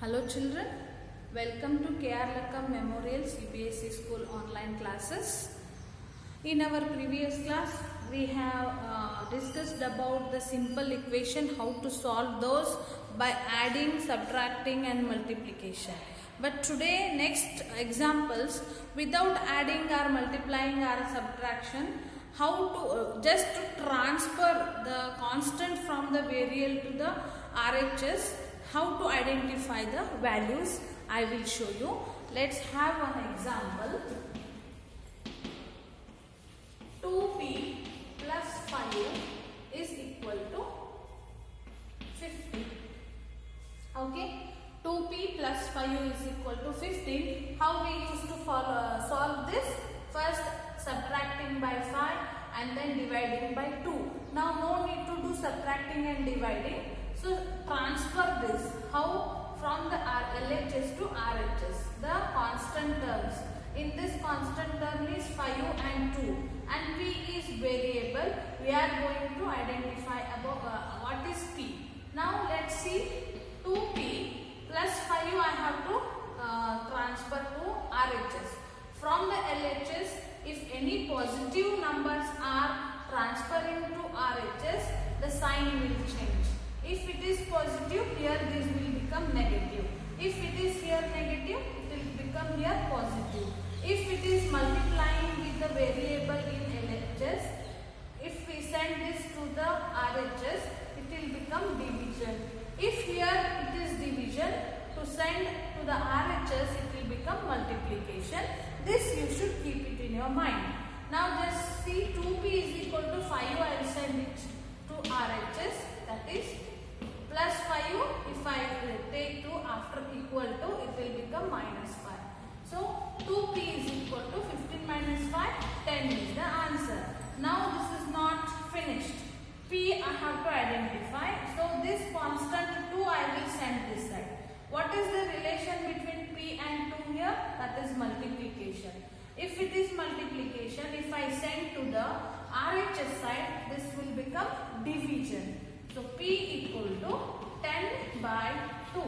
Hello children, welcome to K.R. Lakkam Memorial CBSE School online classes. In our previous class, we have discussed about the simple equation, how to solve those by adding, subtracting and multiplication. But today, next examples, without adding or multiplying or subtraction, how to just to transfer the constant from the variable to the RHS, how to identify the values, I will show you. Let's have an example. 2p plus 5 is equal to 50. Okay, 2p plus 5 is equal to 15. How we used to solve this? First subtracting by 5 and then dividing by 2. Now no need to do subtracting and dividing. So transfer this. How? From the LHS to RHS. The constant terms. In this constant term is 5 and 2. And p is variable. We are going to identify about what is p. Now let's see. 2p plus 5 I have to transfer to RHS. From the LHS, if any positive numbers are transferring to RHS, the sign will change. If it is positive, here this will become negative. If it is here negative, it will become here positive. If it is multiplying with the variable in LHS, if we send this to the RHS, it will become division. If here it is division, to send to the RHS, it will become multiplication. This you should keep it in your mind. Now just see 2p is equal to 5, I will send it to RHS, that is plus 5, if I take 2 after equal to, it will become minus 5. So 2p is equal to 15 minus 5, 10 is the answer. Now this is not finished. P I have to identify. So this constant 2 I will send this side. What is the relation between p and 2 here? That is multiplication. If it is multiplication, if I send to the RHS side, this will become division. So p equal to 10 by 2.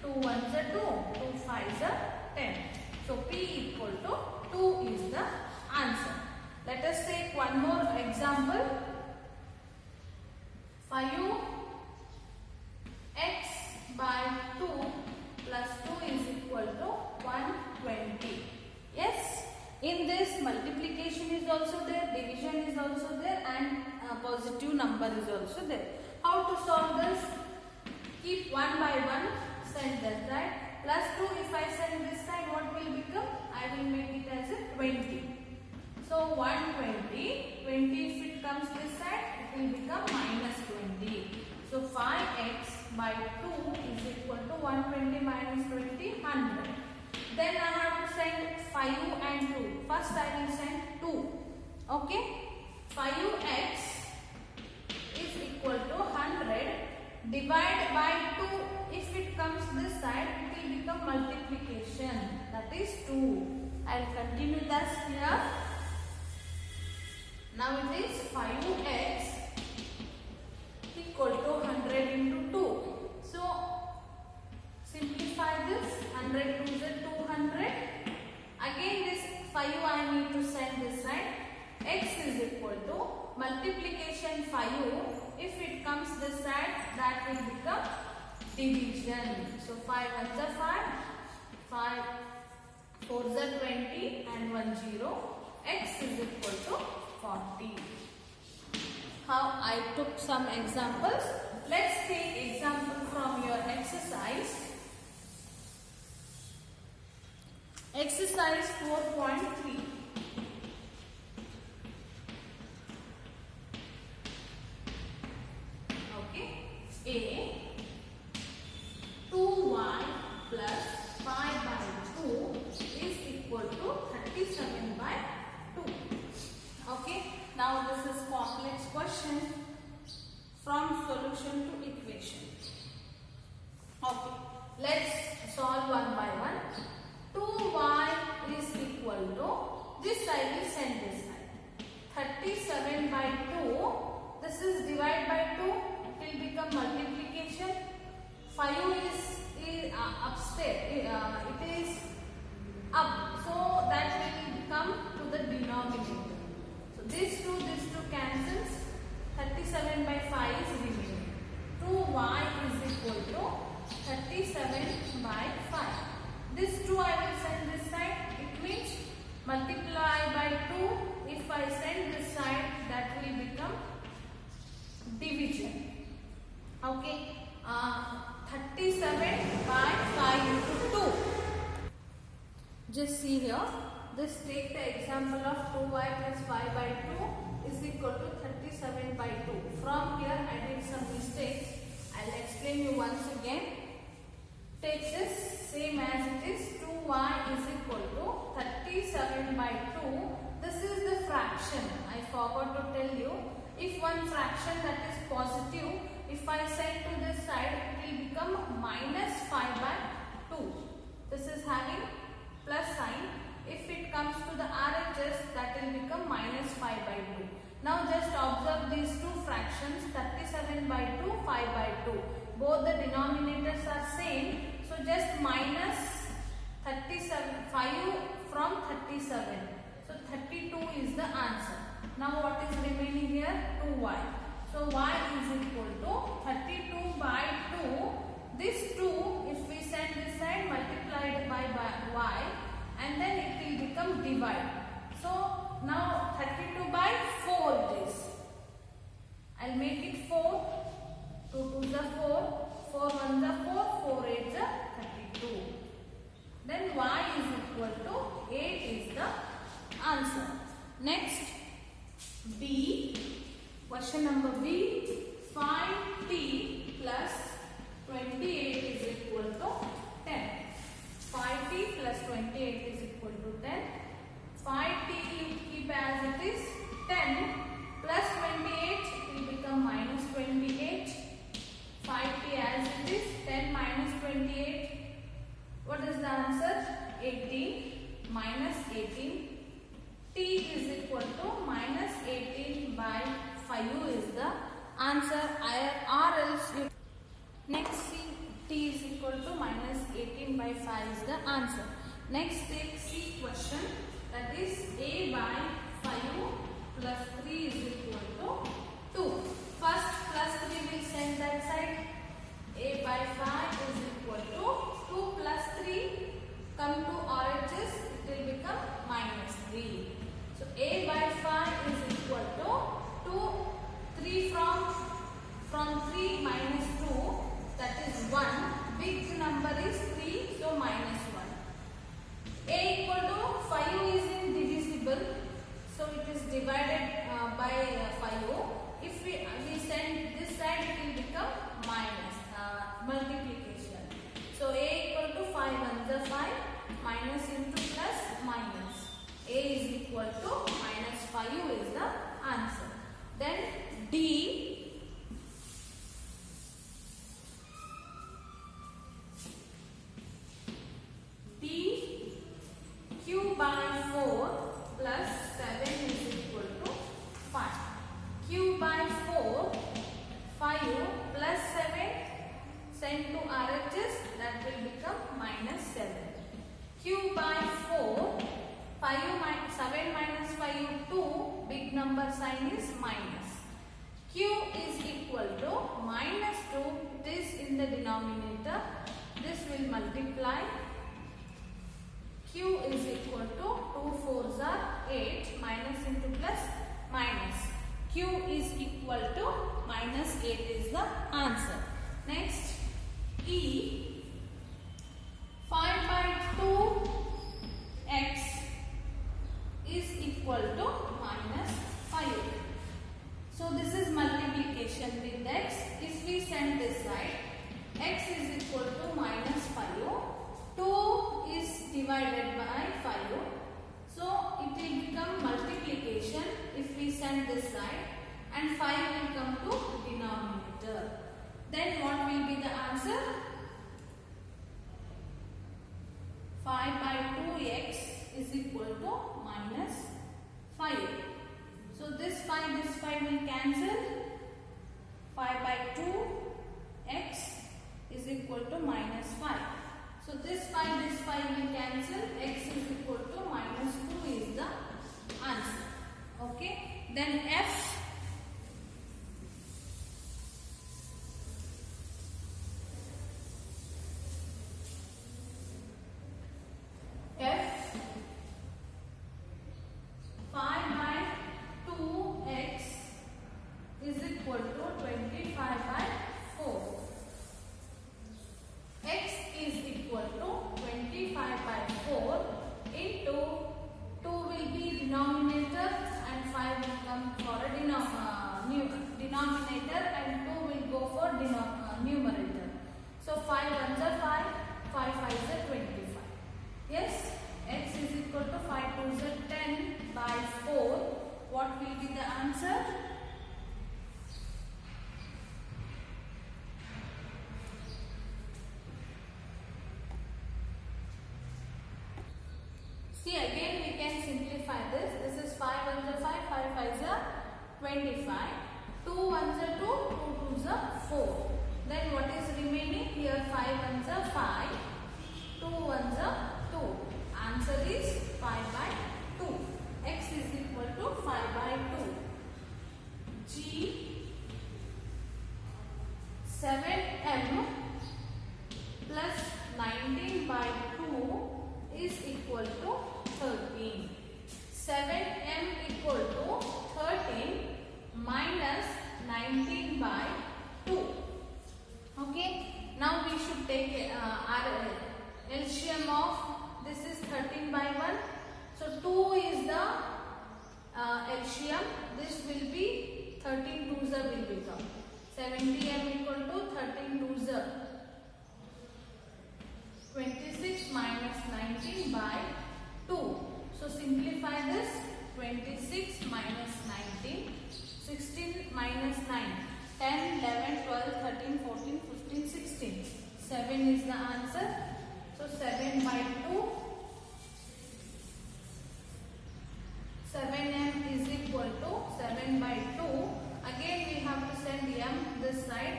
2 1s are 2, 2 5s are 10. So p equal to 2 is the answer. Let us take one more example. 5x by 2 plus 2 is equal to 120. Yes, in this multiplication is also there, division is also there and positive number is also there. How to solve this? Keep one by one, send that side. Plus 2, if I send this side, what will become? I will make it as a 20. So 120, 20 if it comes this side, it will become minus 20. So 5x by 2 is equal to 120 minus 20, 100. Then I have to send 5 and 2. First I will send 2. Okay? 5x is equal to 100. Divide by 2. If it comes this side, it will become multiplication. That is 2. I will continue this here. Now it is 5x equal to 100 into 2. So simplify this. 100 to 200. Again this 5 I need to send this side. X is equal to multiplication 5. If it comes this side, that will become division. So 5 1s are 5, 5 4s are 20 and 1 0. X is equal to 40. How I took some examples. Let's take example from your exercise. Exercise 4.3. Okay. A. 2y plus 5 by 2 is equal to 37 by 2. Okay. Now this is complex question from solution to equation. Okay. Let's solve one by one. 2y is equal to, this side will send this side. 37 by 2. This is divide by 2. It will become multiplication. 5 is 37 by 5. This 2 I will send this side. It means multiply by 2. If I send this side, that will become division. Okay. 37 by 5 into 2. Just see here. Just take the example of 2y plus 5 by 2 is equal to 37 by 2. From here I did some mistakes. I'll explain you once again. Take this same as it is. 2y is equal to 37 by 2. This is the fraction. I forgot to tell you. If one fraction that is positive, if I send to this side, it will become minus 5 by 2. This is having plus sign. If it comes to the RHS, that will become minus 5 by 2. Now just observe these two fractions, 37 by 2, 5 by 2. Both the denominators are same. So just minus 37, 5 from 37. So 32 is the answer. Now what is remaining here? 2y. So y is equal to 32 by 2. This 2, if we send this side, multiplied by y, and then it will become divide. So now 32 by 4 it is. I'll make it 4. 2 2 is 4. 4 1 is 4. 4 8 is 32. Then y is equal to 8 is the answer. Next, B. Question number B. Find t plus 28 is equal to 10. 5t plus 28 is equal to 10. 5t you keep as it is. 10 plus 28 it will become minus 28. 5t as it is. 10 minus 28. What is the answer? 18 minus 18. T is equal to minus 18 by 5 is the answer. Or else you next see t is equal to minus 18 by 5 is the answer. Next take C question, that is a by 5 plus 3 is equal to 2. First plus 3 will send that side. A by 5 is equal to 2 plus 3. Come to RHS, it will become minus 3. So a by 5 is equal to 2. 3 from 3 minus 2, that is 1. Big number is 3, so minus 1. A equal to 5 is indivisible, so it is divided by 5. If we send this side, it will become minus multiplication. So A equal to 5 1 is 5, minus into plus minus. A is equal to minus 5 is the answer. Then D. Q by 4 plus 7 is equal to 5. Q by 4, 5 plus 7, send to RHS, that will become minus 7. Q by 4, 7 minus 5, 2, big number sign is minus. Q is equal to minus 2, it is in the denominator, this will multiply. Q is equal to 2 4s are 8, minus into plus minus. Q is equal to minus 8 is the answer. Next, E. 5 by 2 x is equal to minus 5. So this is multiplication with x. If we send this side, x is equal to minus 5. 2 is divided by 5. So it will become multiplication if we send this side, and 5 will come to denominator. Then what will be the answer? 5 by 2x is equal to minus 5. So this 5 will cancel. 5 by 2x is equal to minus 5. So this 5 will cancel. X is equal to minus 2 is the answer. Okay. Then F. denominator and 2 will go for numerator. So 5 ones are 5, 5 5s are 25. Yes, x is equal to 5 2s are 10 by 4. What will be the answer? See, again we can simplify this. This is 5 ones are 5, 5 5s are 25. 2 ones are 2, 2 2s are 4. Then what is remaining? Here 5 ones are 5, 2 ones are 2. Answer is 5 by 2. X is equal to 5 by 2. G 7m plus 19 by 2 is equal to 13. 7m equal to 13 minus 19 by 2. Okay. Now we should take our LCM of this is 13 by 1. So 2 is the LCM. This will be 13 2s will become 70m equal to 13 2s 26 minus 19 by 2. So simplify this. 26 minus 19, 16 minus 9, 10, 11, 12, 13, 14, 15, 16. 7 is the answer. So 7 by 2. 7m is equal to 7 by 2. Again we have to send m this side.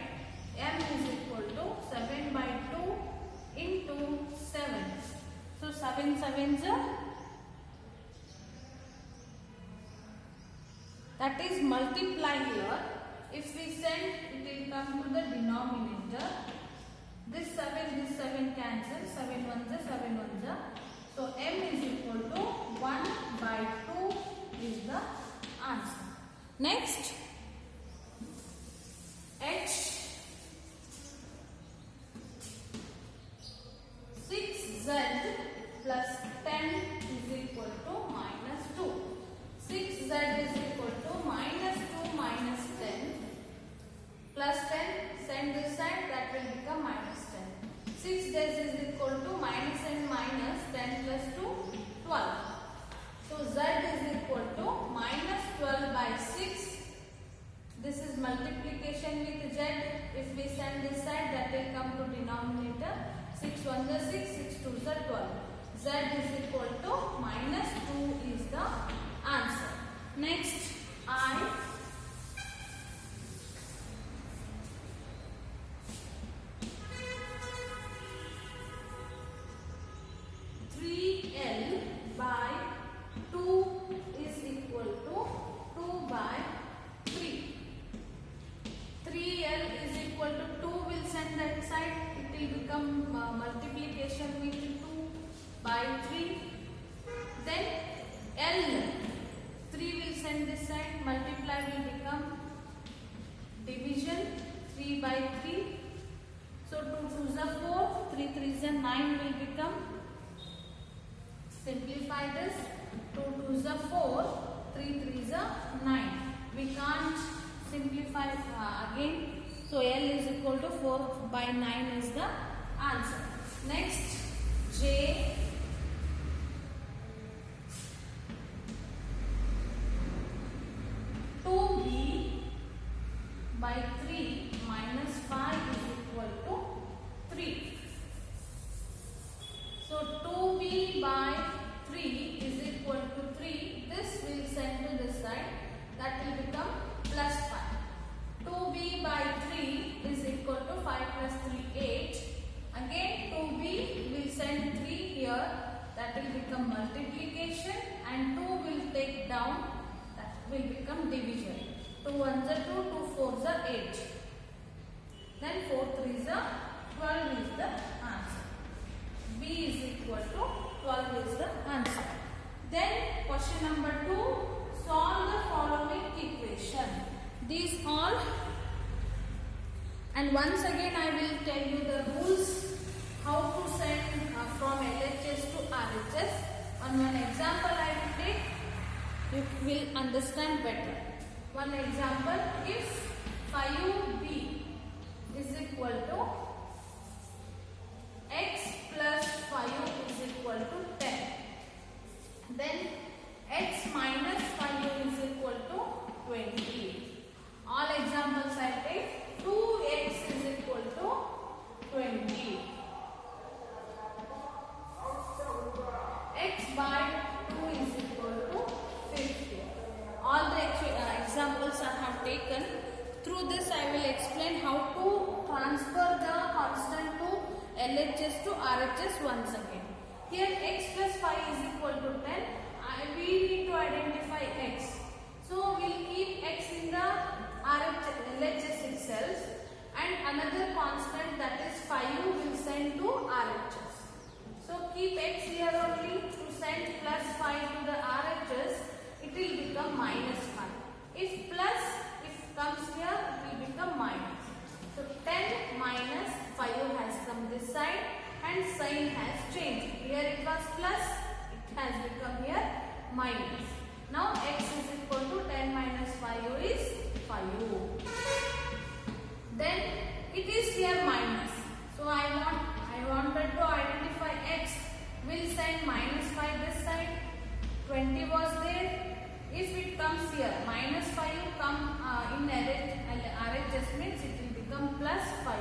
M is equal to 7 by 2 into 7. So 7 7s are, that is multiply here. If we send, it will come to the denominator. This 7 cancel. 7 ones are 7 ones are. So m is equal to 1 by 2 is the answer. Next, h 6z plus 10 is equal to minus 2. 6z is equal to minus 2 minus 10 plus 10. Send this side, that will become minus 10. 6z is equal to minus and minus 10 plus 2, 12. So z is equal to minus 12 by 6. This is multiplication with z. If we send this side, that will come to denominator. 6 1s are 6, 6 2s are 12. Z is equal to minus 2 is the answer. Next, I 3l by 2 is equal to 2 by 3. 3l is equal to 2 will send that side. It will become multiplication with 2 by 3. Then L 3 will send this side. Multiply will become division 3 by 3. So 2 2s are 4, 3 3s are 9 will become. Simplify this. 2 2s are 4, 3 3s are 9. We can't simplify again. So L is equal to 4 by 9 is the answer. Next, J 2b by 3 minus 5 is equal to 3. So 2b by 3 is equal to 3. This will send to this side. That will become plus 5. 2b by 3 is equal to 5 plus 3, 8. Again 2b will send 3 here. That will become multiplication and 2 will take down. That will become division. 2 1s are 2, 2 4s are 8. Then 4 3s are 12 is the answer. B is equal to 12 is the answer. Then question number 2. Solve the following equation. These all, and once again I will tell you the rules how to send from LHS to RHS. On one example I will take, you will understand better. one example. If 5b is equal to x plus 5 is equal to 10, then x minus 5 is equal to 20. All examples I take. 2x is equal to 20. X by 2 is equal to 50. All the examples I have taken. Through this I will explain how to transfer the constant to LHS to RHS once again. Here x plus 5 is equal to 10. We need to identify x. So we will keep x in the LHS itself, and another constant, that is 5, will send to RHS. So keep x here only. To send plus 5 to the RHS, it will become minus 5. If plus, if comes here, it will become minus. So 10 minus 5 has come this side and sign has changed. Here it was plus, it has become here minus. Now x is equal to 10 minus 5 is 5. Then it is here minus. So I wanted to identify x. Will send minus 5 this side. 20 was there. If it comes here, minus 5 come in RHS means it will become plus 5.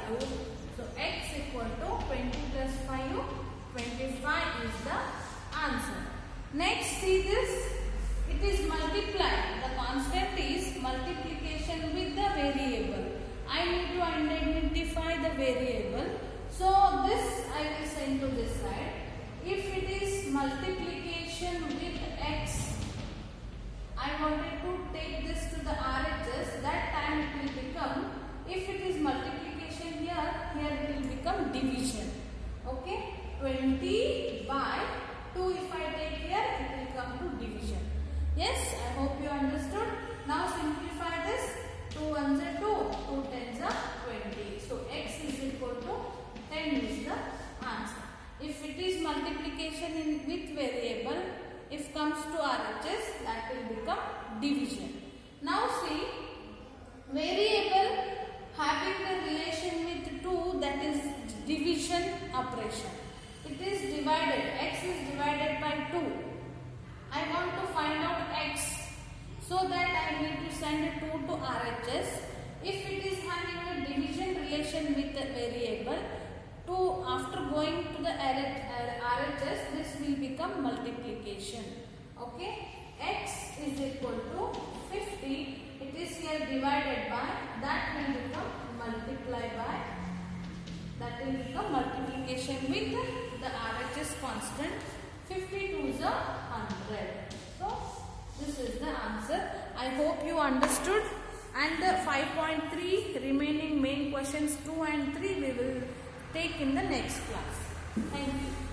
So x equal to 20 plus 5, 25 is the answer. Next, see this. It is multiply. The constant is multiplication with the variable. I need to identify the variable. So this I will send to this side. If it is multiplication with x, I wanted to take this to the RHS. That time it will become, if it is multiplication here it will become division. Okay, 20 by 2 if I take here, it will come to division. Yes, I hope you understood. Now simplify this. 2 ones are 2, 2 tens are 20. So x is equal to 10 is the answer. If it is multiplication with variable, if comes to RHS, that will become division. Now see, variable having the relation with 2, that is division operation. It is divided, x is divided by 2. I want to find out x. So that I need to send 2 to RHS. If it is having a division relation with the variable, after going to the RHS, this will become multiplication. Okay, x is equal to 50. It is here divided by, that will become multiply by, that will become multiplication with the RHS constant. 52 is 100. So this is the answer. I hope you understood. And the 5.3 remaining main questions 2 and 3 we will take in the next class. Thank you.